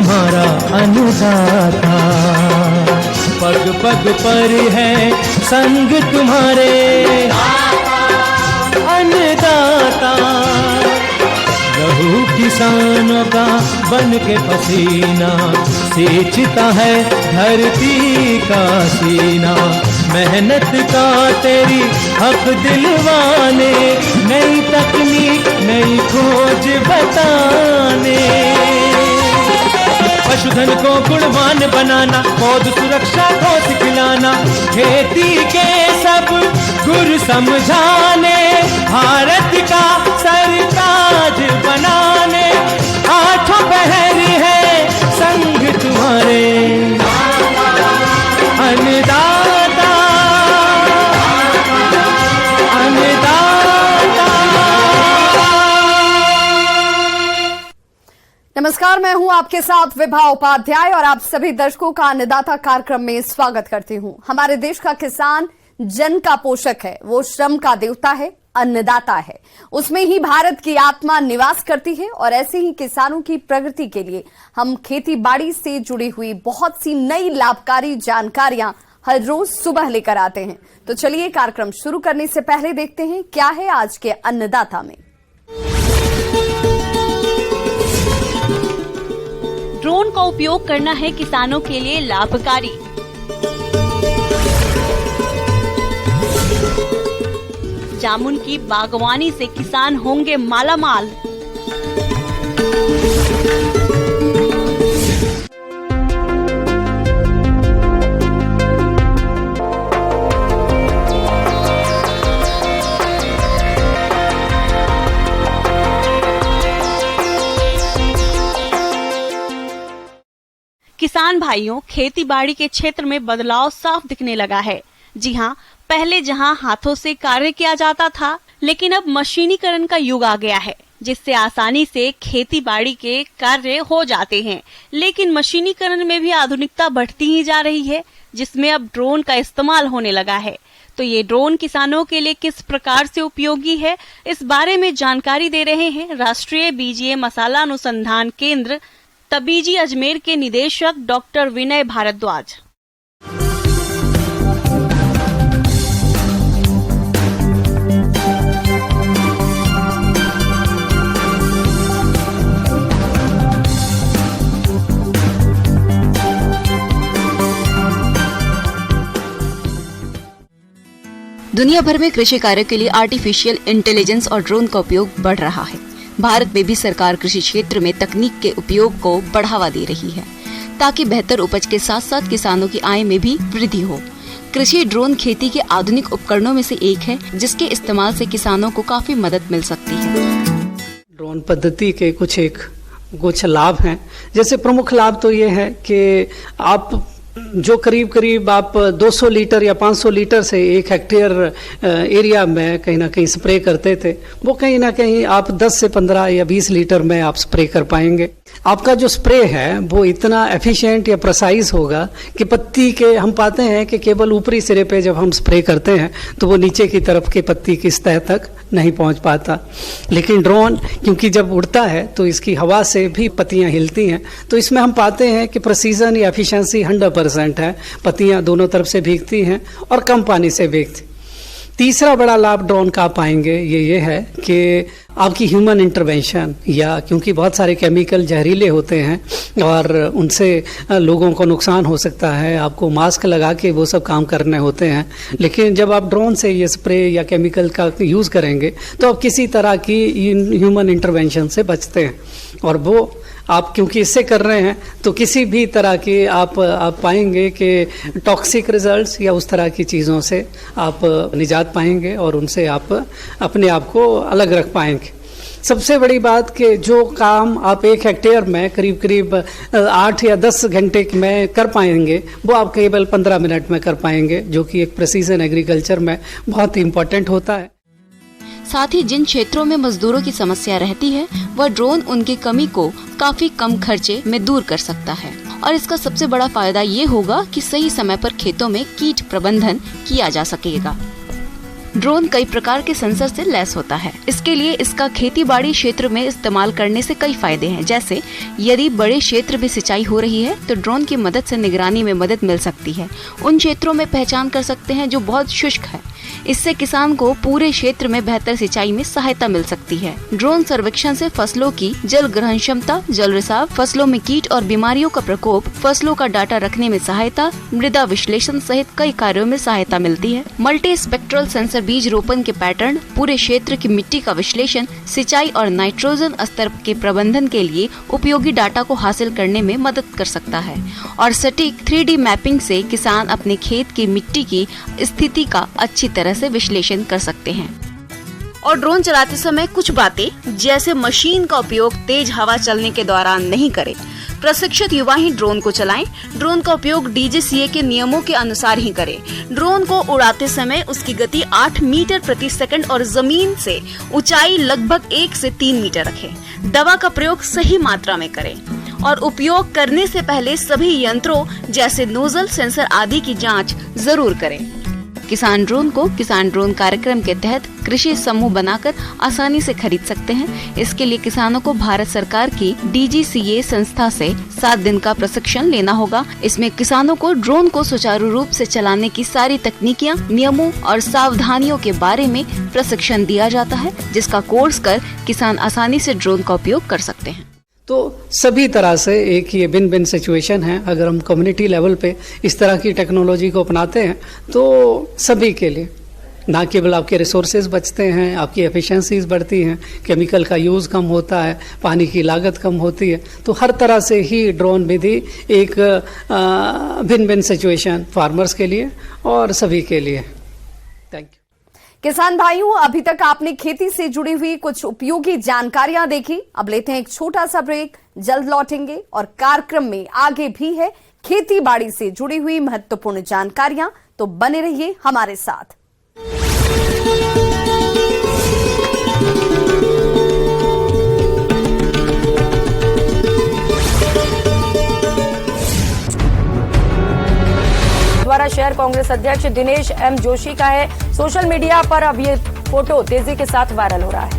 तुम्हारा अन्नदाता। पग पग पर है संग तुम्हारे अन्नदाता। लहू किसानों का बन के पसीना सींचता है धरती का सीना। मेहनत का तेरी हक दिलवाने, नई तकनीक नई खोज बताने। पशुधन को गुणवान बनाना, पौध सुरक्षा को सिखलाना, खेती के सब गुर समझाने, भारत का सरताज बनाने। आठों पहर है संग तुम्हारे अन्नदाता अन्नदाता। नमस्कार, मैं हूं आपके साथ विभा उपाध्याय और आप सभी दर्शकों का अन्नदाता कार्यक्रम में स्वागत करती हूं। हमारे देश का किसान जन का पोषक है, वो श्रम का देवता है, अन्नदाता है। उसमें ही भारत की आत्मा निवास करती है और ऐसे ही किसानों की प्रगति के लिए हम खेती बाड़ी से जुड़ी हुई बहुत सी नई लाभकारी जानकारियां हर रोज सुबह लेकर आते हैं। तो चलिए कार्यक्रम शुरू करने से पहले देखते हैं क्या है आज के अन्नदाता में। ड्रोन का उपयोग करना है किसानों के लिए लाभकारी। जामुन की बागवानी से किसान होंगे मालामाल। किसान भाइयों, खेती बाड़ी के क्षेत्र में बदलाव साफ दिखने लगा है। जी हाँ, पहले जहां हाथों से कार्य किया जाता था, लेकिन अब मशीनीकरण का युग आ गया है, जिससे आसानी से खेती बाड़ी के कार्य हो जाते हैं। लेकिन मशीनीकरण में भी आधुनिकता बढ़ती ही जा रही है, जिसमें अब ड्रोन का इस्तेमाल होने लगा है। तो ये ड्रोन किसानों के लिए किस प्रकार से उपयोगी है, इस बारे में जानकारी दे रहे हैं राष्ट्रीय बीजीय मसाला अनुसंधान केंद्र तबीजी अजमेर के निदेशक डॉक्टर विनय भारद्वाज। दुनिया भर में कृषि कार्य के लिए आर्टिफिशियल इंटेलिजेंस और ड्रोन का उपयोग बढ़ रहा है। भारत में भी सरकार कृषि क्षेत्र में तकनीक के उपयोग को बढ़ावा दे रही है, ताकि बेहतर उपज के साथ साथ किसानों की आय में भी वृद्धि हो। कृषि ड्रोन खेती के आधुनिक उपकरणों में से एक है, जिसके इस्तेमाल से किसानों को काफी मदद मिल सकती है। ड्रोन पद्धति के कुछ लाभ हैं। जैसे प्रमुख लाभ तो ये है कि आप जो करीब आप 200 लीटर या 500 लीटर से 1 हेक्टेयर एरिया में कहीं ना कहीं स्प्रे करते थे, वो कहीं ना कहीं आप 10 से 15 या 20 लीटर में आप स्प्रे कर पाएंगे। आपका जो स्प्रे है वो इतना एफिशिएंट या प्रिसाइज होगा कि पत्ती के हम पाते हैं कि केवल ऊपरी सिरे पे जब हम स्प्रे करते हैं तो वो नीचे की तरफ के पत्ती की सतह तक नहीं पहुंच पाता। लेकिन ड्रोन क्योंकि जब उड़ता है तो इसकी हवा से भी पत्तियां हिलती हैं, तो इसमें हम पाते हैं कि प्रिसीजन या एफिशिएंसी 100% है। पत्तियां दोनों तरफ से भीगती हैं और कम पानी से भीगती। तीसरा बड़ा लाभ ड्रोन का पाएंगे ये है कि आपकी ह्यूमन इंटरवेंशन, या क्योंकि बहुत सारे केमिकल जहरीले होते हैं और उनसे लोगों को नुकसान हो सकता है, आपको मास्क लगा के वो सब काम करने होते हैं। लेकिन जब आप ड्रोन से ये स्प्रे या केमिकल का यूज़ करेंगे तो आप किसी तरह की ह्यूमन इंटरवेंशन से बचते हैं, और वो आप क्योंकि इससे कर रहे हैं तो किसी भी तरह की आप पाएंगे कि टॉक्सिक रिजल्ट्स या उस तरह की चीज़ों से आप निजात पाएंगे और उनसे आप अपने आप को अलग रख पाएंगे। सबसे बड़ी बात कि जो काम आप 1 हेक्टेयर में करीब 8 या 10 घंटे में कर पाएंगे वो आप केवल 15 मिनट में कर पाएंगे, जो कि एक प्रिसीजन एग्रीकल्चर में बहुत ही इम्पोर्टेंट होता है। साथ ही जिन क्षेत्रों में मजदूरों की समस्या रहती है, वह ड्रोन उनकी कमी को काफी कम खर्चे में दूर कर सकता है। और इसका सबसे बड़ा फायदा ये होगा कि सही समय पर खेतों में कीट प्रबंधन किया जा सकेगा। ड्रोन कई प्रकार के सेंसर से लैस होता है। इसके लिए इसका खेती बाड़ी क्षेत्र में इस्तेमाल करने से कई फायदे हैं, जैसे यदि बड़े क्षेत्र में सिंचाई हो रही है तो ड्रोन की मदद से निगरानी में मदद मिल सकती है। उन क्षेत्रों में पहचान कर सकते हैं जो बहुत शुष्क है। इससे किसान को पूरे क्षेत्र में बेहतर सिंचाई में सहायता मिल सकती है। ड्रोन सर्वेक्षण से फसलों की जल ग्रहण क्षमता, जल रिसाव, फसलों में कीट और बीमारियों का प्रकोप, फसलों का डाटा रखने में सहायता, मृदा विश्लेषण सहित कई कार्यों में सहायता मिलती है। मल्टी स्पेक्ट्रल सेंसर बीज रोपण के पैटर्न, पूरे क्षेत्र की मिट्टी का विश्लेषण, सिंचाई और नाइट्रोजन स्तर के प्रबंधन के लिए उपयोगी डाटा को हासिल करने में मदद कर सकता है। और सटीक 3D मैपिंग से किसान अपने खेत की मिट्टी की स्थिति का अच्छी तरह से विश्लेषण कर सकते हैं। और ड्रोन चलाते समय कुछ बातें, जैसे मशीन का उपयोग तेज हवा चलने के दौरान नहीं करें। प्रशिक्षित युवा ही ड्रोन को चलाएं। ड्रोन का उपयोग DGCA के नियमों के अनुसार ही करें। ड्रोन को उड़ाते समय उसकी गति 8 मीटर प्रति सेकंड और जमीन से ऊंचाई लगभग 1 से 3 मीटर रखें। दवा का प्रयोग सही मात्रा में करें और उपयोग करने से पहले सभी यंत्रों जैसे नोजल, सेंसर आदि की जांच जरूर करें। किसान ड्रोन कार्यक्रम के तहत कृषि समूह बनाकर आसानी से खरीद सकते हैं। इसके लिए किसानों को भारत सरकार की DGCA संस्था से 7 दिन का प्रशिक्षण लेना होगा। इसमें किसानों को ड्रोन को सुचारू रूप से चलाने की सारी तकनीकियां, नियमों और सावधानियों के बारे में प्रशिक्षण दिया जाता है, जिसका कोर्स कर किसान आसानी से ड्रोन का उपयोग कर सकते हैं। तो सभी तरह से एक ये बिन बिन सिचुएशन है। अगर हम कम्युनिटी लेवल पे इस तरह की टेक्नोलॉजी को अपनाते हैं तो सभी के लिए ना केवल आपके रिसोर्सेज बचते हैं, आपकी एफिशिएंसीज बढ़ती हैं, केमिकल का यूज़ कम होता है, पानी की लागत कम होती है। तो हर तरह से ही ड्रोन विधि एक भिन्न भिन्न सिचुएशन फार्मर्स के लिए और सभी के लिए। Thank you. किसान भाइयों, अभी तक आपने खेती से जुड़ी हुई कुछ उपयोगी जानकारियां देखी। अब लेते हैं एक छोटा सा ब्रेक, जल्द लौटेंगे और कार्यक्रम में आगे भी है खेती बाड़ी से जुड़ी हुई महत्वपूर्ण जानकारियां, तो बने रहिए हमारे साथ। द्वारा शहर कांग्रेस अध्यक्ष दिनेश M जोशी का है। सोशल मीडिया पर अब ये फोटो तेजी के साथ वायरल हो रहा है।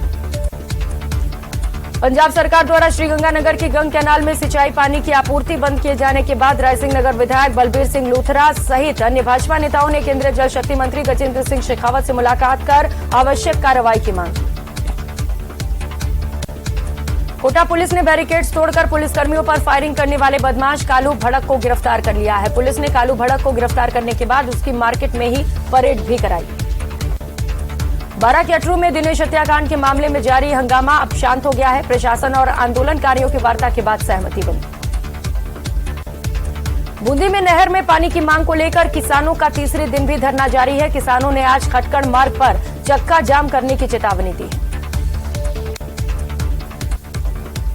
पंजाब सरकार द्वारा श्रीगंगानगर की गंग कैनाल में सिंचाई पानी की आपूर्ति बंद किए जाने के बाद रायसिंह नगर विधायक बलबीर सिंह लूथरा सहित अन्य भाजपा नेताओं ने केंद्रीय जल शक्ति मंत्री गजेंद्र सिंह शेखावत से मुलाकात कर आवश्यक कार्रवाई की मांग। कोटा पुलिस ने बैरिकेड्स तोड़कर पुलिसकर्मियों पर फायरिंग करने वाले बदमाश कालू भड़क को गिरफ्तार कर लिया है। पुलिस ने कालू भड़क को गिरफ्तार करने के बाद उसकी मार्केट में ही परेड भी कराई। बारां के अटरू में दिनेश हत्याकांड के मामले में जारी हंगामा अब शांत हो गया है। प्रशासन और आंदोलनकारियों की वार्ता के बाद सहमति बनी। बूंदी में नहर में पानी की मांग को लेकर किसानों का तीसरे दिन भी धरना जारी है। किसानों ने आज खटकड़ मार्ग पर चक्का जाम करने की चेतावनी दी।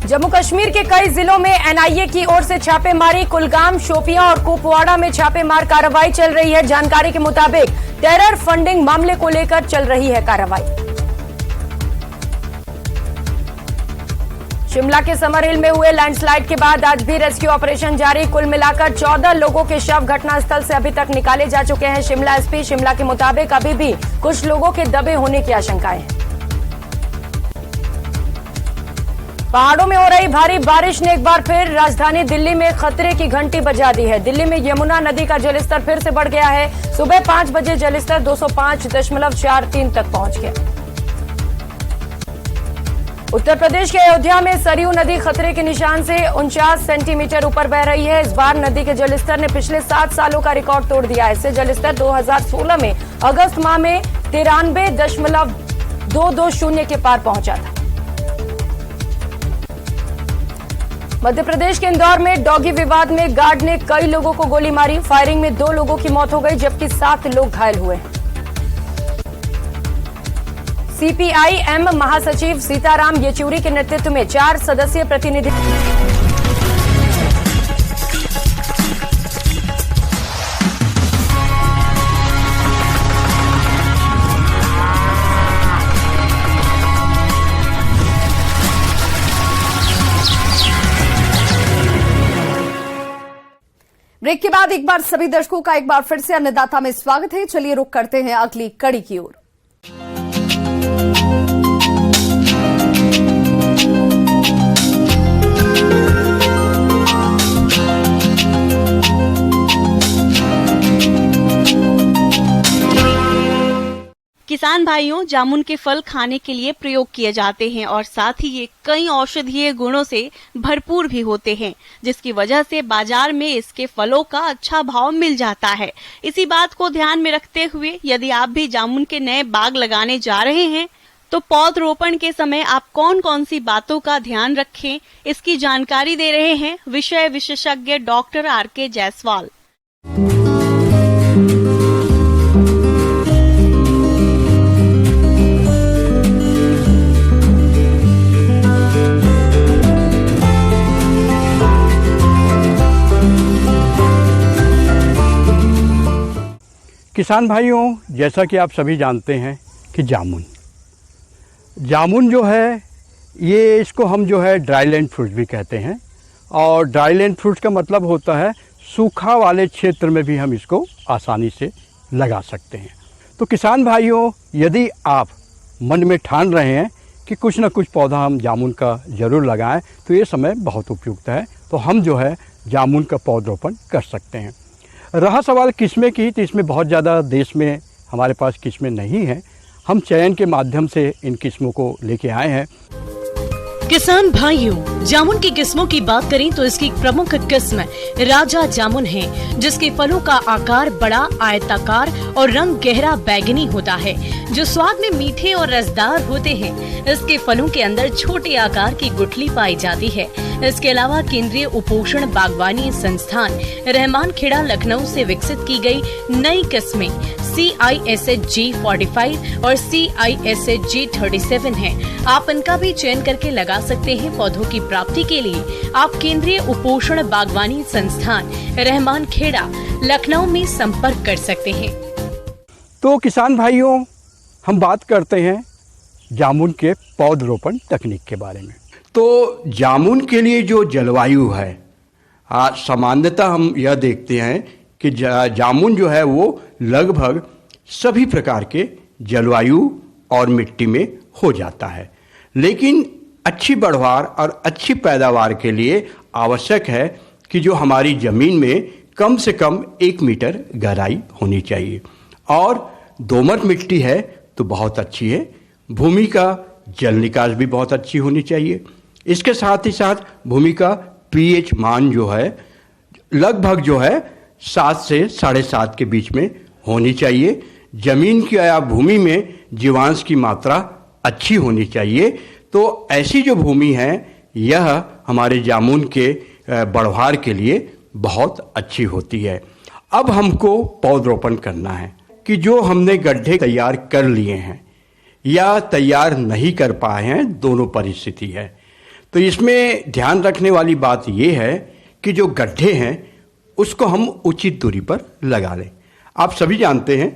जम्मू कश्मीर के कई जिलों में NIA की ओर से छापेमारी, कुलगाम, शोपियां और कुपवाड़ा में छापेमार कार्रवाई चल रही है। जानकारी के मुताबिक टेरर फंडिंग मामले को लेकर चल रही है कार्रवाई। शिमला के समर हिल में हुए लैंडस्लाइड के बाद आज भी रेस्क्यू ऑपरेशन जारी। कुल मिलाकर 14 लोगों के शव घटनास्थल से अभी तक निकाले जा चुके हैं। शिमला SP शिमला के मुताबिक अभी भी कुछ लोगों के दबे होने की आशंकाएं हैं। पहाड़ों में हो रही भारी बारिश ने एक बार फिर राजधानी दिल्ली में खतरे की घंटी बजा दी है। दिल्ली में यमुना नदी का जलस्तर फिर से बढ़ गया है। सुबह 5 बजे जलस्तर 205.43 तक पहुंच गया। उत्तर प्रदेश के अयोध्या में सरयू नदी खतरे के निशान से 49 सेंटीमीटर ऊपर बह रही है। इस बार नदी के जलस्तर ने पिछले 7 सालों का रिकॉर्ड तोड़ दिया है। इससे जलस्तर 2016 में अगस्त माह में 93.220 के पार पहुंचा था। मध्य प्रदेश के इंदौर में डॉगी विवाद में गार्ड ने कई लोगों को गोली मारी। फायरिंग में 2 लोगों की मौत हो गई जबकि 7 लोग घायल हुए। CPI-M महासचिव सीताराम येचुरी के नेतृत्व में 4 सदस्यीय प्रतिनिधि ब्रेक के बाद एक बार सभी दर्शकों का एक बार फिर से अन्नदाता में स्वागत है। चलिए रुक करते हैं अगली कड़ी की ओर। किसान भाइयों, जामुन के फल खाने के लिए प्रयोग किए जाते हैं और साथ ही ये कई औषधीय गुणों से भरपूर भी होते हैं, जिसकी वजह से बाजार में इसके फलों का अच्छा भाव मिल जाता है। इसी बात को ध्यान में रखते हुए यदि आप भी जामुन के नए बाग लगाने जा रहे हैं तो पौधरोपण के समय आप कौन कौन सी बातों का ध्यान रखें, इसकी जानकारी दे रहे हैं विषय विशेषज्ञ डॉक्टर RK जायसवाल। किसान भाइयों, जैसा कि आप सभी जानते हैं कि जामुन जो है ये इसको हम जो है ड्राई लैंड फ्रूट भी कहते हैं और ड्राई लैंड फ्रूट का मतलब होता है सूखा वाले क्षेत्र में भी हम इसको आसानी से लगा सकते हैं। तो किसान भाइयों, यदि आप मन में ठान रहे हैं कि कुछ न कुछ पौधा हम जामुन का ज़रूर लगाएं तो ये समय बहुत उपयुक्त है। तो हम जो है जामुन का पौधरोपण कर सकते हैं। रहा सवाल किस्में की, तो इसमें बहुत ज़्यादा देश में हमारे पास किस्में नहीं हैं। हम चयन के माध्यम से इन किस्मों को लेके आए हैं। किसान भाइयों, जामुन की किस्मों की बात करें तो इसकी प्रमुख किस्म राजा जामुन है, जिसके फलों का आकार बड़ा, आयताकार और रंग गहरा बैगनी होता है, जो स्वाद में मीठे और रसदार होते हैं। इसके फलों के अंदर छोटे आकार की गुठली पाई जाती है। इसके अलावा केंद्रीय उपोषण बागवानी संस्थान रहमान खेड़ा लखनऊ से विकसित की गई नई किस्में CISHG 45 और CISHG 37 है। आप इनका भी चयन करके लगा सकते हैं। पौधों की प्राप्ति के लिए आप केंद्रीय उपोषण बागवानी संस्थान रहमान खेड़ा लखनऊ में संपर्क कर सकते हैं। तो किसान भाइयों, हम बात करते हैं जामुन के पौधरोपण तकनीक के बारे में। तो जामुन के लिए जो जलवायु है, सामान्यतः हम यह देखते हैं कि जामुन जो है वो लगभग सभी प्रकार के जलवायु और मिट्टी में हो जाता है, लेकिन अच्छी बढ़वार और अच्छी पैदावार के लिए आवश्यक है कि जो हमारी ज़मीन में कम से कम 1 मीटर गहराई होनी चाहिए और दोमट मिट्टी है तो बहुत अच्छी है। भूमि का जल निकास भी बहुत अच्छी होनी चाहिए। इसके साथ ही साथ भूमि का pH मान जो है लगभग जो है 7 से 7.5 के बीच में होनी चाहिए। जमीन की या भूमि में जीवांश की मात्रा अच्छी होनी चाहिए। तो ऐसी जो भूमि है यह हमारे जामुन के बढ़वार के लिए बहुत अच्छी होती है। अब हमको पौधरोपण करना है कि जो हमने गड्ढे तैयार कर लिए हैं या तैयार नहीं कर पाए हैं, दोनों परिस्थिति है। तो इसमें ध्यान रखने वाली बात यह है कि जो गड्ढे हैं उसको हम उचित दूरी पर लगा लें। आप सभी जानते हैं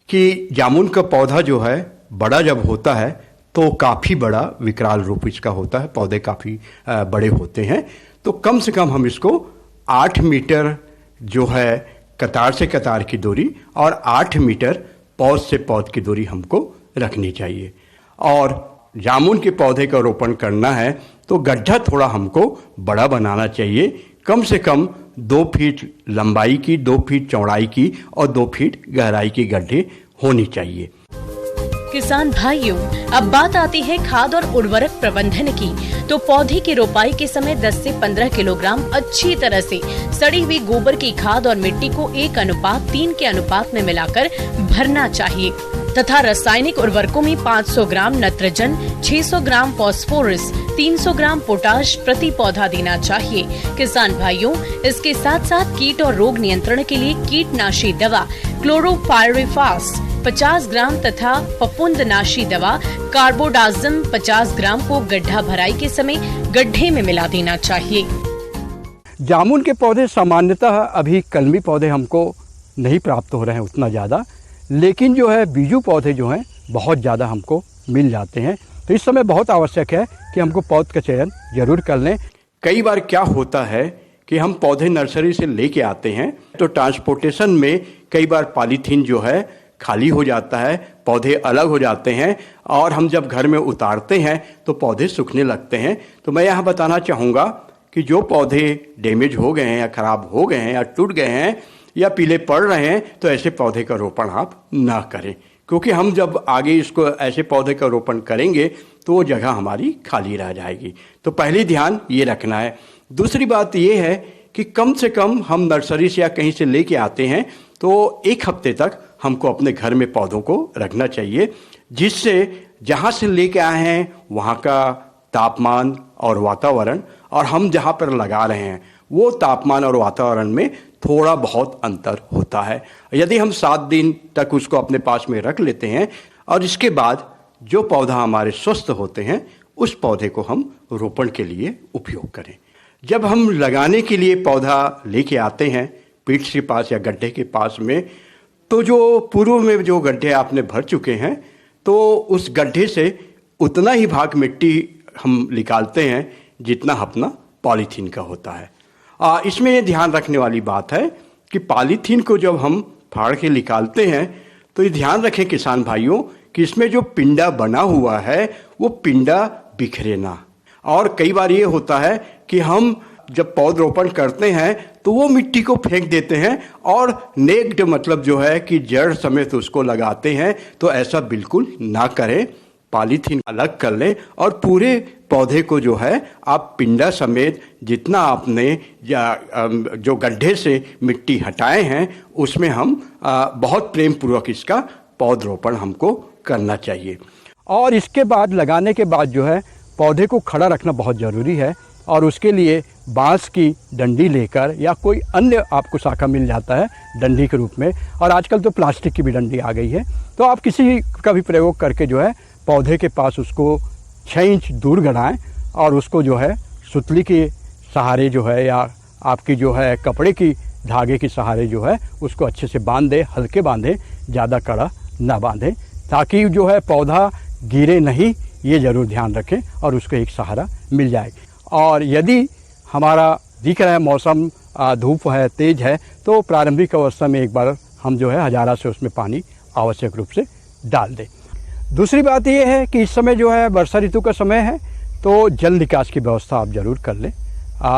कि जामुन का पौधा जो है बड़ा जब होता है तो काफ़ी बड़ा विकराल रूप इसका होता है, पौधे काफ़ी बड़े होते हैं। तो कम से कम हम इसको 8 मीटर जो है कतार से कतार की दूरी और 8 मीटर पौध से पौध की दूरी हमको रखनी चाहिए। और जामुन के पौधे का रोपण करना है तो गड्ढा थोड़ा हमको बड़ा बनाना चाहिए, कम से कम 2 फीट लंबाई की, 2 फीट चौड़ाई की और 2 फीट गहराई की गड्ढे होनी चाहिए। किसान भाइयों, अब बात आती है खाद और उर्वरक प्रबंधन की। तो पौधे की रोपाई के समय 10 से 15 किलोग्राम अच्छी तरह से सड़ी हुई गोबर की खाद और मिट्टी को 1:3 के अनुपात में मिलाकर भरना चाहिए तथा रासायनिक उर्वरकों में 500 ग्राम नत्रजन, 600 ग्राम फास्फोरस, 300 ग्राम पोटाश प्रति पौधा देना चाहिए। किसान भाइयों, इसके साथ साथ कीट और रोग नियंत्रण के लिए कीटनाशी दवा क्लोरोपाइरिफास 50 ग्राम तथा फफूंदनाशी दवा कार्बोडाजिम 50 ग्राम को गड्ढा भराई के समय गड्ढे में मिला देना चाहिए। जामुन के पौधे सामान्यतः अभी कलमी पौधे हमको नहीं प्राप्त हो रहे हैं उतना ज़्यादा, लेकिन जो है बीजू पौधे जो हैं बहुत ज़्यादा हमको मिल जाते हैं। तो इस समय बहुत आवश्यक है कि हमको पौध का चयन जरूर कर लें। कई बार क्या होता है कि हम पौधे नर्सरी से लेके आते हैं तो ट्रांसपोर्टेशन में कई बार पॉलीथीन जो है खाली हो जाता है, पौधे अलग हो जाते हैं और हम जब घर में उतारते हैं तो पौधे सूखने लगते हैं। तो मैं यहाँ बताना चाहूँगा कि जो पौधे डैमेज हो गए हैं या ख़राब हो गए हैं या टूट गए हैं या पीले पड़ रहे हैं तो ऐसे पौधे का रोपण आप ना करें, क्योंकि हम जब आगे इसको ऐसे पौधे का रोपण करेंगे तो वो जगह हमारी खाली रह जाएगी। तो पहले ध्यान ये रखना है। दूसरी बात ये है कि कम से कम हम नर्सरी से या कहीं से लेके आते हैं तो 1 हफ्ते तक हमको अपने घर में पौधों को रखना चाहिए, जिससे जहाँ से लेके आए हैं वहाँ का तापमान और वातावरण और हम जहाँ पर लगा रहे हैं वो तापमान और वातावरण में थोड़ा बहुत अंतर होता है। यदि हम 7 दिन तक उसको अपने पास में रख लेते हैं और इसके बाद जो पौधा हमारे स्वस्थ होते हैं उस पौधे को हम रोपण के लिए उपयोग करें। जब हम लगाने के लिए पौधा लेके आते हैं पीठ के पास या गड्ढे के पास में, तो जो पूर्व में जो गड्ढे आपने भर चुके हैं तो उस गड्ढे से उतना ही भाग मिट्टी हम निकालते हैं जितना अपना पॉलीथीन का होता है। इसमें ये ध्यान रखने वाली बात है कि पॉलीथीन को जब हम फाड़ के निकालते हैं तो ये ध्यान रखें किसान भाइयों कि इसमें जो पिंडा बना हुआ है वो पिंडा बिखरे ना। और कई बार ये होता है कि हम जब पौधरोपण करते हैं तो वो मिट्टी को फेंक देते हैं और नेक्ड मतलब जो है कि जड़ समेत उसको लगाते हैं। तो ऐसा बिल्कुल ना करें, पॉलीथीन अलग कर लें और पूरे पौधे को जो है आप पिंडा समेत जितना आपने जो गड्ढे से मिट्टी हटाए हैं उसमें हम बहुत प्रेम पूर्वक इसका पौधरोपण हमको करना चाहिए। और इसके बाद लगाने के बाद जो है पौधे को खड़ा रखना बहुत ज़रूरी है और उसके लिए बांस की डंडी लेकर या कोई अन्य आपको शाखा मिल जाता है डंडी के रूप में, और आजकल तो प्लास्टिक की भी डंडी आ गई है, तो आप किसी का भी प्रयोग करके जो है पौधे के पास उसको 6 इंच दूर गड़ाएं और उसको जो है सुतली के सहारे जो है या आपकी जो है कपड़े की धागे के सहारे जो है उसको अच्छे से बांध दें, हल्के बांधें, ज़्यादा कड़ा ना बांधें, ताकि जो है पौधा गिरे नहीं, ये ज़रूर ध्यान रखें और उसको एक सहारा मिल जाए। और यदि हमारा दिख रहा है मौसम धूप है, तेज़ है, तो प्रारंभिक अवस्था में एक बार हम जो है हजारा से उसमें पानी आवश्यक रूप से डाल दें। दूसरी बात ये है कि इस समय जो है वर्षा ऋतु का समय है तो जल निकास की व्यवस्था आप ज़रूर कर लें।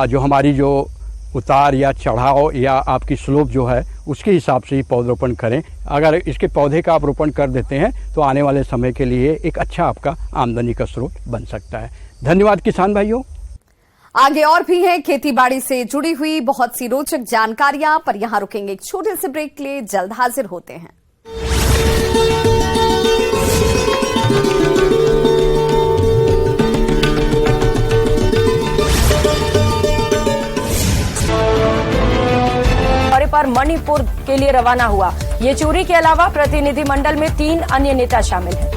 जो हमारी जो उतार या चढ़ाव या आपकी स्लोप जो है उसके हिसाब से ही पौधरोपण करें। अगर इसके पौधे का आप रोपण कर देते हैं तो आने वाले समय के लिए एक अच्छा आपका आमदनी का स्रोत बन सकता है। धन्यवाद किसान भाइयों। आगे और भी हैं खेती बाड़ी से जुड़ी हुई बहुत सी रोचक जानकारियां, पर यहां रुकेंगे एक छोटे से ब्रेक के लिए, जल्द हाजिर होते हैं। पर मणिपुर के लिए रवाना हुआ। येचुरी के अलावा प्रतिनिधिमंडल में 3 अन्य नेता शामिल हैं।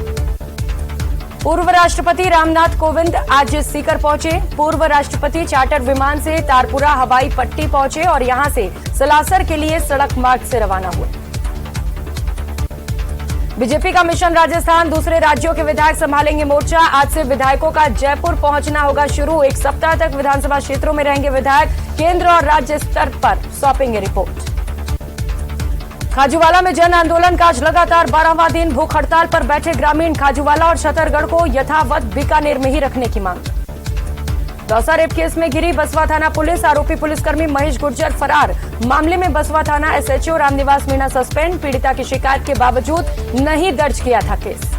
पूर्व राष्ट्रपति रामनाथ कोविंद आज सीकर पहुंचे। पूर्व राष्ट्रपति चार्टर विमान से तारपुरा हवाई पट्टी पहुंचे और यहां से सलासर के लिए सड़क मार्ग से रवाना हुए। बीजेपी का मिशन राजस्थान, दूसरे राज्यों के विधायक संभालेंगे मोर्चा। आज से विधायकों का जयपुर पहुंचना होगा शुरू। 1 सप्ताह तक विधानसभा क्षेत्रों में रहेंगे विधायक। केंद्र और राज्य स्तर पर सौंपेंगे रिपोर्ट। खाजूवाला में जन आंदोलन का आज लगातार 12वां दिन। भूख हड़ताल पर बैठे ग्रामीण। खाजूवाला और छतरगढ़ को यथावत बीकानेर में ही रखने की मांग। दौसा रेप केस में गिरी बसवा थाना पुलिस। आरोपी पुलिसकर्मी महेश गुर्जर फरार। मामले में बसवा थाना एसएचओ रामनिवास मीणा सस्पेंड। पीड़िता की शिकायत के बावजूद नहीं दर्ज किया था केस।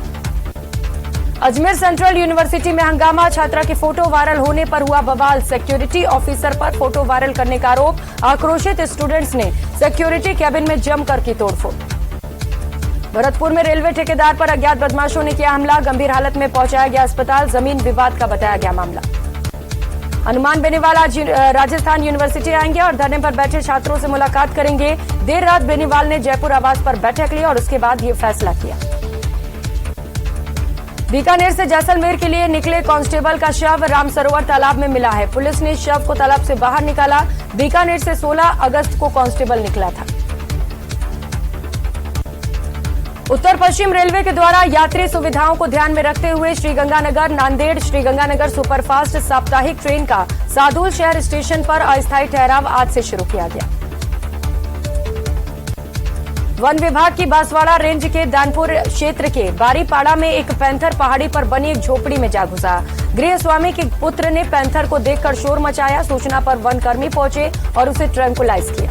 अजमेर सेंट्रल यूनिवर्सिटी में हंगामा। छात्रा की फोटो वायरल होने पर हुआ बवाल। सिक्योरिटी ऑफिसर पर फोटो वायरल करने का आरोप। आक्रोशित स्टूडेंट्स ने सिक्योरिटी कैबिन में जमकर की तोड़फोड़। भरतपुर में रेलवे ठेकेदार पर अज्ञात बदमाशों ने किया हमला। गंभीर हालत में पहुंचाया गया अस्पताल। जमीन विवाद का बताया गया मामला। हनुमान बेनीवाल आज राजस्थान यूनिवर्सिटी आएंगे और धरने पर बैठे छात्रों से मुलाकात करेंगे। देर रात बेनीवाल ने जयपुर आवास पर बैठक ली और उसके बाद ये फैसला किया। बीकानेर से जैसलमेर के लिए निकले कांस्टेबल का शव रामसरोवर तालाब में मिला है। पुलिस ने शव को तालाब से बाहर निकाला। बीकानेर से 16 अगस्त को कांस्टेबल निकला था। उत्तर पश्चिम रेलवे के द्वारा यात्री सुविधाओं को ध्यान में रखते हुए श्रीगंगानगर नांदेड़ श्रीगंगानगर सुपरफास्ट साप्ताहिक ट्रेन का सादुल शहर स्टेशन पर अस्थायी ठहराव आज से शुरू किया गया। वन विभाग की बांसवाड़ा रेंज के दानपुर क्षेत्र के बारीपाड़ा में एक पैंथर पहाड़ी पर बनी एक झोपड़ी में जा घुसा। गृह स्वामी के पुत्र ने पैंथर को देखकर शोर मचाया। सूचना पर वन कर्मी पहुंचे और उसे ट्रैंकुलाइज किया।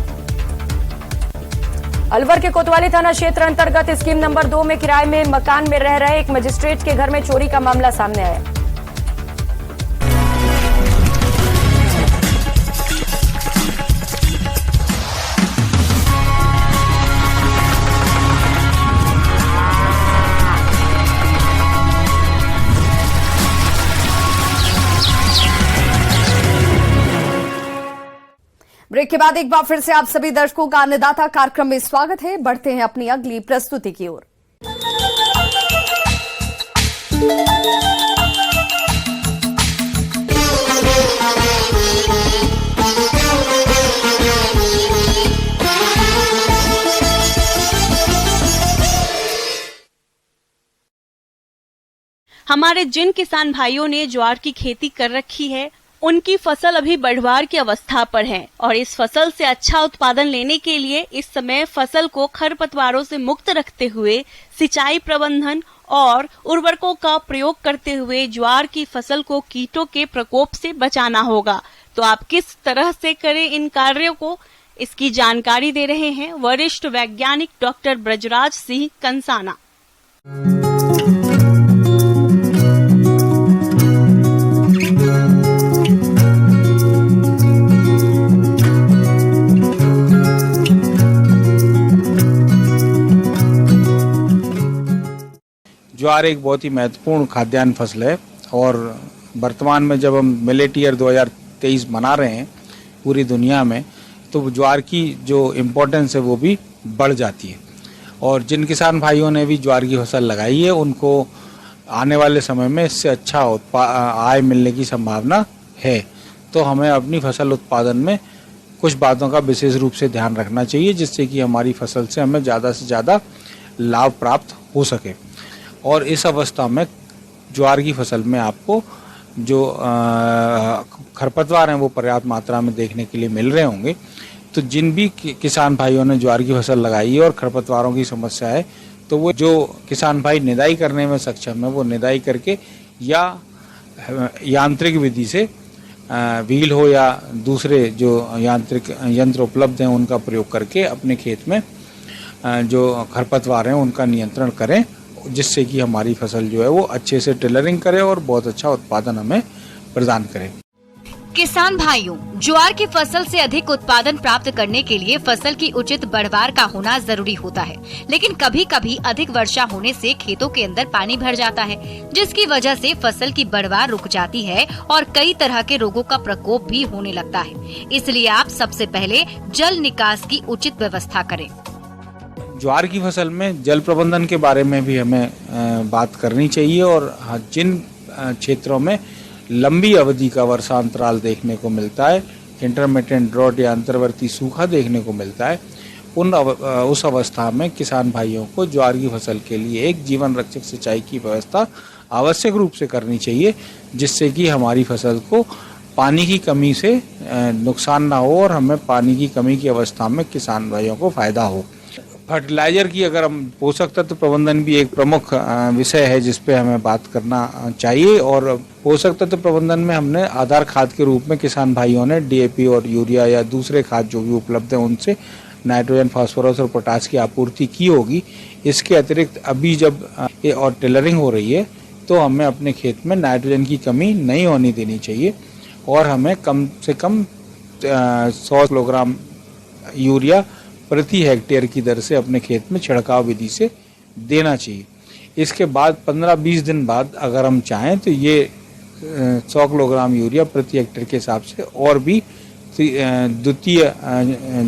अलवर के कोतवाली थाना क्षेत्र अंतर्गत स्कीम नंबर 2 में किराए में मकान में रह रहे एक मजिस्ट्रेट के घर में चोरी का मामला सामने आया। ब्रेक के बाद एक बार फिर से आप सभी दर्शकों का अन्नदाता कार्यक्रम में स्वागत है। बढ़ते हैं अपनी अगली प्रस्तुति की ओर। हमारे जिन किसान भाइयों ने ज्वार की खेती कर रखी है, उनकी फसल अभी बढ़वार की अवस्था पर है और इस फसल से अच्छा उत्पादन लेने के लिए इस समय फसल को खरपतवारों से मुक्त रखते हुए सिंचाई प्रबंधन और उर्वरकों का प्रयोग करते हुए ज्वार की फसल को कीटों के प्रकोप से बचाना होगा। तो आप किस तरह से करें इन कार्यों को, इसकी जानकारी दे रहे हैं वरिष्ठ वैज्ञानिक डॉक्टर ब्रजराज सिंह कंसाना। ज्वार एक बहुत ही महत्वपूर्ण खाद्यान्न फसल है और वर्तमान में जब हम मिलेट ईयर 2023 मना रहे हैं पूरी दुनिया में, तो ज्वार की जो इम्पोर्टेंस है वो भी बढ़ जाती है। और जिन किसान भाइयों ने भी ज्वार की फसल लगाई है, उनको आने वाले समय में इससे अच्छा आय मिलने की संभावना है। तो हमें अपनी फसल उत्पादन में कुछ बातों का विशेष रूप से ध्यान रखना चाहिए, जिससे कि हमारी फसल से हमें ज़्यादा से ज़्यादा लाभ प्राप्त हो सके। और इस अवस्था में ज्वार की फसल में आपको जो खरपतवार हैं वो पर्याप्त मात्रा में देखने के लिए मिल रहे होंगे। तो जिन भी किसान भाइयों ने ज्वार की फसल लगाई है और खरपतवारों की समस्या है, तो वो जो किसान भाई निदाई करने में सक्षम है वो निदाई करके या यांत्रिक विधि से व्हील हो या दूसरे जो यांत्रिक यंत्र उपलब्ध हैं उनका प्रयोग करके अपने खेत में जो खरपतवार हैं उनका नियंत्रण करें, जिससे कि हमारी फसल जो है वो अच्छे से टिलरिंग करे और बहुत अच्छा उत्पादन हमें प्रदान करे। किसान भाइयों, ज्वार की फसल से अधिक उत्पादन प्राप्त करने के लिए फसल की उचित बढ़वार का होना जरूरी होता है, लेकिन कभी कभी अधिक वर्षा होने से खेतों के अंदर पानी भर जाता है, जिसकी वजह से फसल की बढ़वार रुक जाती है और कई तरह के रोगों का प्रकोप भी होने लगता है। इसलिए आप सबसे पहले जल निकास की उचित व्यवस्था करें। ज्वार की फसल में जल प्रबंधन के बारे में भी हमें बात करनी चाहिए। और जिन क्षेत्रों में लंबी अवधि का वर्षांतराल देखने को मिलता है, इंटरमिटेंट ड्रॉट या अंतर्वर्ती सूखा देखने को मिलता है, उस अवस्था में किसान भाइयों को ज्वार की फसल के लिए एक जीवन रक्षक सिंचाई की व्यवस्था आवश्यक रूप से करनी चाहिए, जिससे कि हमारी फसल को पानी की कमी से नुकसान ना हो और हमें पानी की कमी की अवस्था में किसान भाइयों को फायदा हो। फर्टिलाइजर की अगर हम पोषक तत्व प्रबंधन भी एक प्रमुख विषय है जिस पे हमें बात करना चाहिए। और पोषक तत्व प्रबंधन में हमने आधार खाद के रूप में किसान भाइयों ने डीएपी और यूरिया या दूसरे खाद जो भी उपलब्ध है उनसे नाइट्रोजन, फास्फोरस और पोटाश की आपूर्ति की होगी। इसके अतिरिक्त अभी जब और टिलरिंग हो रही है तो हमें अपने खेत में नाइट्रोजन की कमी नहीं होने देनी चाहिए और हमें कम से कम 100 किलोग्राम यूरिया प्रति हेक्टेयर की दर से अपने खेत में छिड़काव विधि से देना चाहिए। इसके बाद 15-20 दिन बाद अगर हम चाहें तो ये 100 किलोग्राम यूरिया प्रति हेक्टेयर के हिसाब से और भी द्वितीय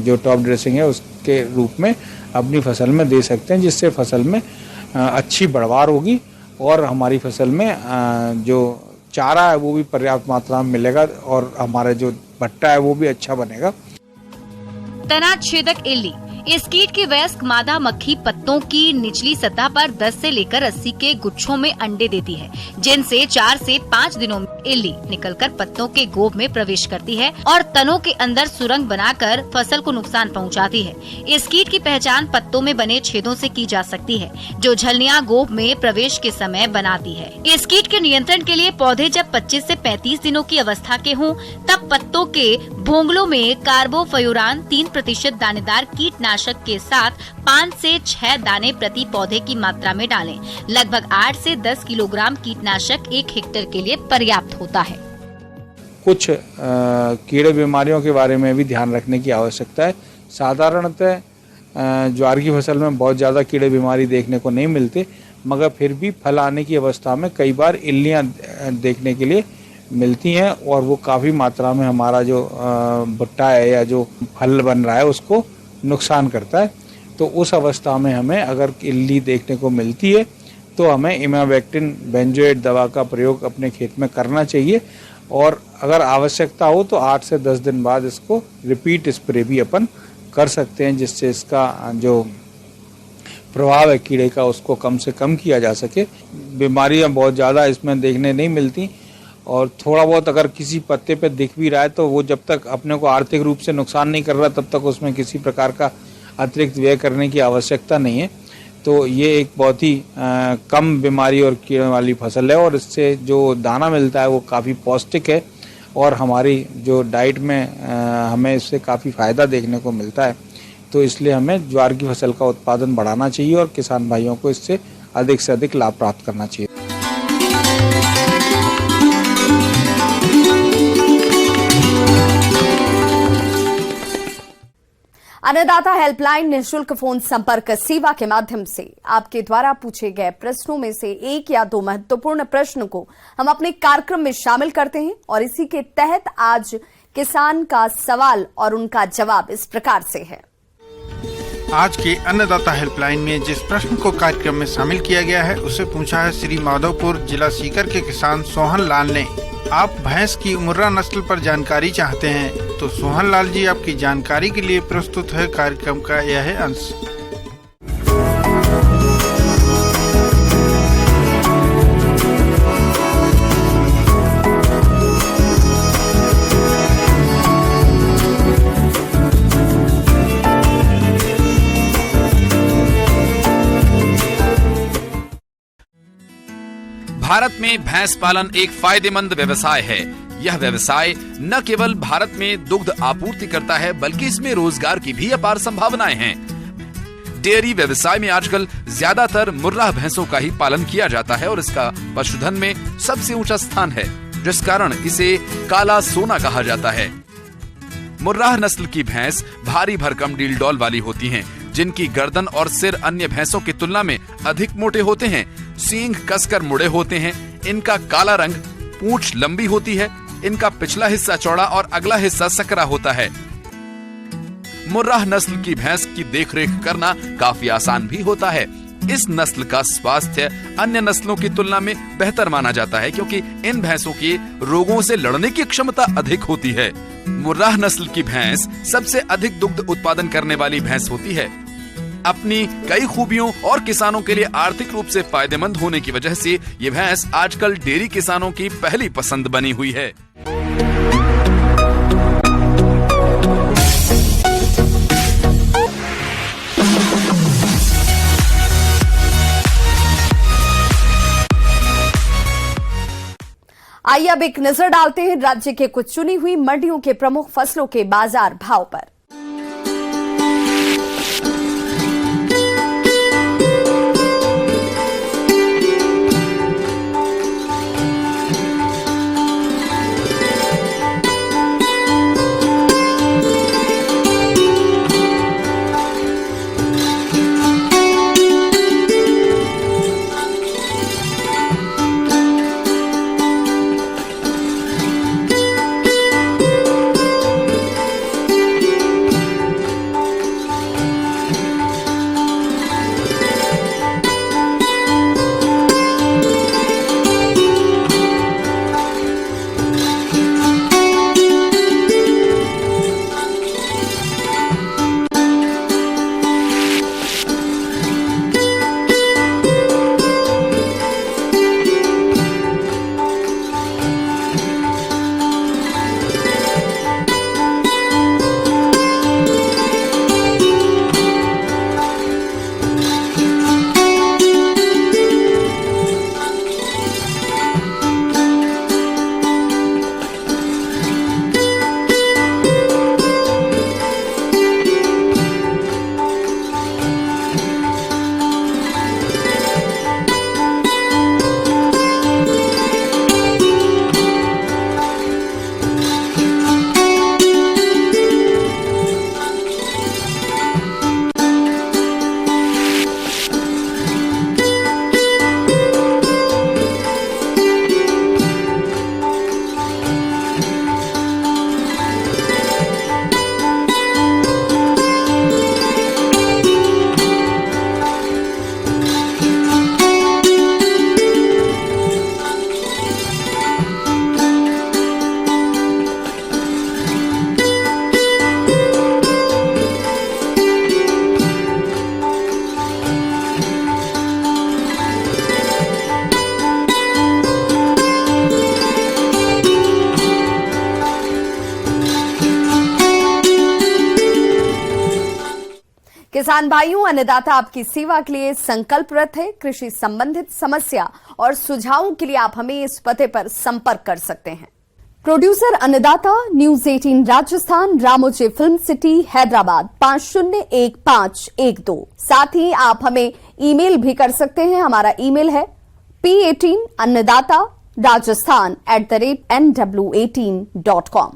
जो टॉप ड्रेसिंग है उसके रूप में अपनी फसल में दे सकते हैं, जिससे फसल में अच्छी बढ़वार होगी और हमारी फसल में जो चारा है वो भी पर्याप्त मात्रा में मिलेगा और हमारा जो भट्टा है वो भी अच्छा बनेगा। तना छेदक इल्ली इस कीट की वयस्क मादा मक्खी पत्तों की निचली सतह पर 10 से लेकर 80 के गुच्छों में अंडे देती है, जिनसे 4 से 5 दिनों में इल्ली निकलकर पत्तों के गोब में प्रवेश करती है और तनों के अंदर सुरंग बनाकर फसल को नुकसान पहुंचाती है। इस कीट की पहचान पत्तों में बने छेदों से की जा सकती है, जो झलनियाँ गोब में प्रवेश के समय बनाती है। इस कीट के नियंत्रण के लिए पौधे जब 25 से 35 दिनों की अवस्था के हों, तब पत्तों के भोंगलों में कार्बोफ्यूरान 3% दानेदार कीटनाशक के साथ 5 से 6 दाने प्रति पौधे की मात्रा में डालें। लगभग 8 से 10 किलोग्राम कीटनाशक 1 हेक्टेयर के लिए पर्याप्त होता है। कुछ कीड़े बीमारियों के बारे में भी ध्यान रखने की आवश्यकता है। साधारणतः ज्वार की फसल में बहुत ज़्यादा कीड़े बीमारी देखने को नहीं मिलते, मगर फिर भी फल आने की अवस्था में कई बार इल्लियाँ देखने के लिए मिलती हैं और वो काफ़ी मात्रा में हमारा जो भुट्टा है या जो फल बन रहा है उसको नुकसान करता है। तो उस अवस्था में हमें अगर इल्ली देखने को मिलती है तो हमें इमावेक्टिन बेंजोएट दवा का प्रयोग अपने खेत में करना चाहिए और अगर आवश्यकता हो तो 8 से 10 दिन बाद इसको रिपीट स्प्रे भी अपन कर सकते हैं, जिससे इसका जो प्रभाव है कीड़े का उसको कम से कम किया जा सके। बीमारियां बहुत ज़्यादा इसमें देखने नहीं मिलती और थोड़ा बहुत अगर किसी पत्ते पे दिख भी रहा है तो वो जब तक अपने को आर्थिक रूप से नुकसान नहीं कर रहा तब तक उसमें किसी प्रकार का अतिरिक्त व्यय करने की आवश्यकता नहीं है। तो ये एक बहुत ही कम बीमारी और कीड़े वाली फसल है और इससे जो दाना मिलता है वो काफ़ी पौष्टिक है और हमारी जो डाइट में हमें इससे काफ़ी फ़ायदा देखने को मिलता है। तो इसलिए हमें ज्वार की फसल का उत्पादन बढ़ाना चाहिए और किसान भाइयों को इससे अधिक से अधिक लाभ प्राप्त करना चाहिए। अन्नदाता हेल्पलाइन निःशुल्क फोन संपर्क सेवा के माध्यम से आपके द्वारा पूछे गए प्रश्नों में से 1 या 2 महत्वपूर्ण प्रश्न को हम अपने कार्यक्रम में शामिल करते हैं और इसी के तहत आज किसान का सवाल और उनका जवाब इस प्रकार से है। आज के अन्नदाता हेल्पलाइन में जिस प्रश्न को कार्यक्रम में शामिल किया गया है उसे पूछा है श्री माधोपुर जिला सीकर के किसान सोहन लाल ने। आप भैंस की मुर्रा नस्ल पर जानकारी चाहते हैं तो सोहन लाल जी आपकी जानकारी के लिए प्रस्तुत है कार्यक्रम का यह अंश। भारत में भैंस पालन एक फायदेमंद व्यवसाय है। यह व्यवसाय न केवल भारत में दुग्ध आपूर्ति करता है बल्कि इसमें रोजगार की भी अपार संभावनाएं हैं। डेयरी व्यवसाय में आजकल ज्यादातर मुर्राह भैंसों का ही पालन किया जाता है और इसका पशुधन में सबसे ऊंचा स्थान है, जिस कारण इसे काला सोना कहा जाता है। मुर्राह नस्ल की भैंस भारी भरकम डीलडॉल वाली होती हैं, जिनकी गर्दन और सिर अन्य भैंसों की तुलना में अधिक मोटे होते हैं। सींग कसकर मुड़े होते हैं। इनका काला रंग, पूंछ लंबी होती है। इनका पिछला हिस्सा चौड़ा और अगला हिस्सा सकरा होता है। मुर्राह नस्ल की भैंस की देखरेख करना काफी आसान भी होता है। इस नस्ल का स्वास्थ्य अन्य नस्लों की तुलना में बेहतर माना जाता है क्योंकि इन भैंसों की रोगों से लड़ने की क्षमता अधिक होती है। मुर्राह नस्ल की भैंस सबसे अधिक दुग्ध उत्पादन करने वाली भैंस होती है। अपनी कई खूबियों और किसानों के लिए आर्थिक रूप से फायदेमंद होने की वजह से ये भैंस आजकल डेयरी किसानों की पहली पसंद बनी हुई है। आइए अब एक नजर डालते हैं राज्य के कुछ चुनी हुई मंडियों के प्रमुख फसलों के बाजार भाव पर। किसान भाइयों, अन्नदाता आपकी सेवा के लिए संकल्परत है। कृषि संबंधित समस्या और सुझावों के लिए आप हमें इस पते पर संपर्क कर सकते हैं। प्रोड्यूसर अन्नदाता, news 18 Rajasthan, Ramoji film city, Hyderabad 501512। साथ ही आप हमें ईमेल भी कर सकते हैं। हमारा ईमेल है p18annadatarajasthan@nw18.com।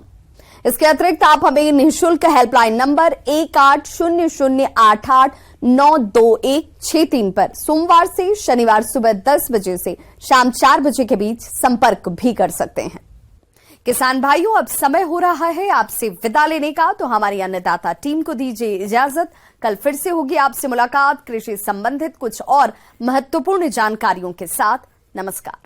इसके अतिरिक्त आप हमें निःशुल्क हेल्पलाइन नंबर 1800889216 पर सोमवार से शनिवार सुबह 10 बजे से शाम 4 बजे के बीच संपर्क भी कर सकते हैं। किसान भाइयों, अब समय हो रहा है आपसे विदा लेने का, तो हमारी अन्नदाता टीम को दीजिए इजाजत। कल फिर से होगी आपसे मुलाकात कृषि संबंधित कुछ और महत्वपूर्ण जानकारियों के साथ। नमस्कार।